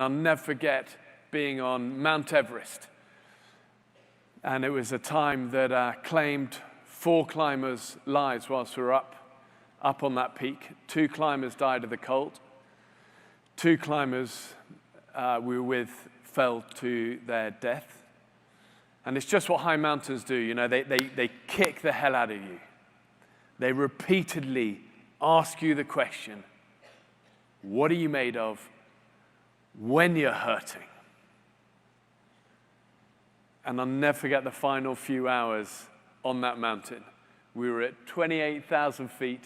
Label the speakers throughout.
Speaker 1: I'll never forget being on Mount Everest. And it was a time that claimed 4 climbers' lives whilst we were up on that peak. 2 climbers died of the cold. 2 climbers we were with fell to their death. And it's just what high mountains do. You know, they kick the hell out of you. They repeatedly ask you the question, what are you made of when you're hurting? And I'll never forget the final few hours on that mountain. We were at 28,000 feet.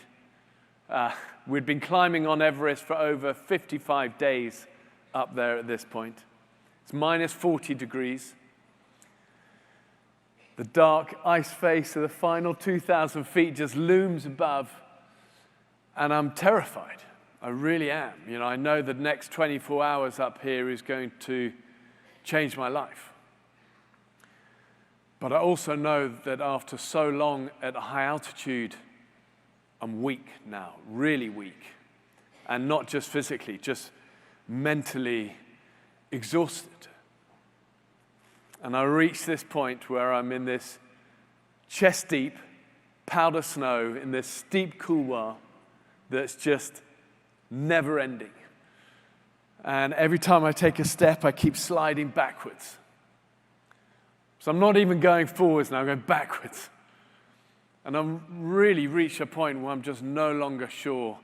Speaker 1: We'd been climbing on Everest for over 55 days up there at this point. It's minus 40 degrees. The dark ice face of the final 2,000 feet just looms above, and I'm terrified. I really am. You know, I know the next 24 hours up here is going to change my life. But I also know that after so long at a high altitude, I'm weak now, really weak. And not just physically, just mentally exhausted. And I reach this point where I'm in this chest-deep powder snow in this steep couloir that's just never-ending. And every time I take a step, I keep sliding backwards. So I'm not even going forwards now, I'm going backwards. And I've really reached a point where I'm just no longer sure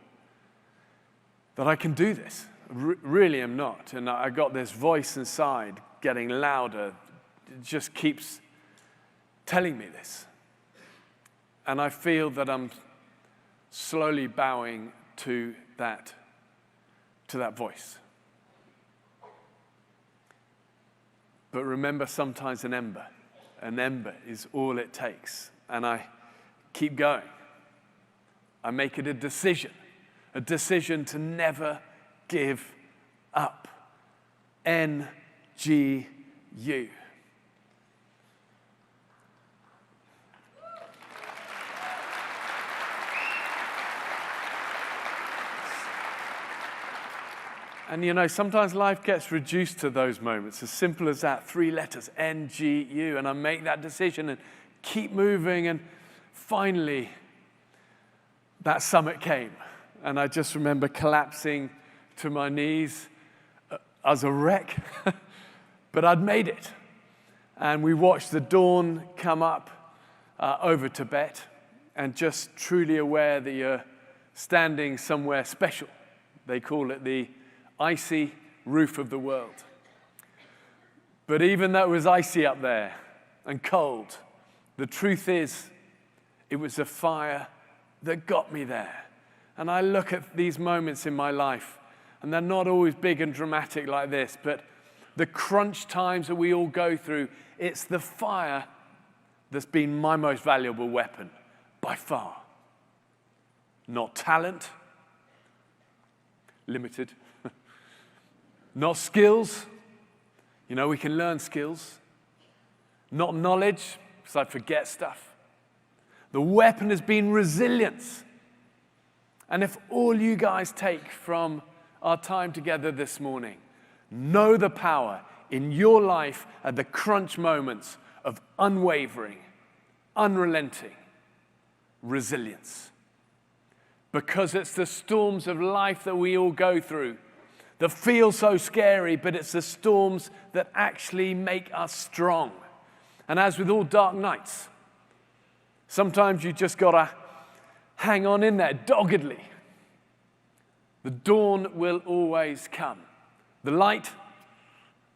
Speaker 1: that I can do this. Really am not. And I got this voice inside getting louder. It just keeps telling me this. And I feel that I'm slowly bowing to that voice. But remember, sometimes an ember is all it takes. And I keep going. I make it a decision to never give up. NGU. And you know, sometimes life gets reduced to those moments, as simple as that, 3 letters, NGU, and I make that decision and keep moving, and finally, that summit came, and I just remember collapsing to my knees as a wreck, but I'd made it, and we watched the dawn come up over Tibet, and just truly aware that you're standing somewhere special. They call it the icy roof of the world. But even though it was icy up there and cold, the truth is, it was the fire that got me there. And I look at these moments in my life, and they're not always big and dramatic like this, but the crunch times that we all go through, it's the fire that's been my most valuable weapon, by far. Not talent, limited. Not skills. You know, we can learn skills. Not knowledge, because I forget stuff. The weapon has been resilience. And if all you guys take from our time together this morning, know the power in your life at the crunch moments of unwavering, unrelenting resilience. Because it's the storms of life that we all go through that feel so scary, but it's the storms that actually make us strong. And as with all dark nights, sometimes you just gotta hang on in there doggedly. The dawn will always come. The light,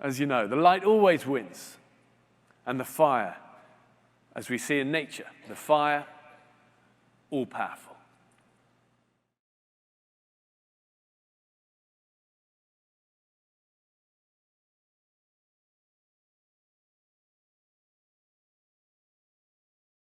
Speaker 1: as you know, the light always wins. And the fire, as we see in nature, the fire, all powerful.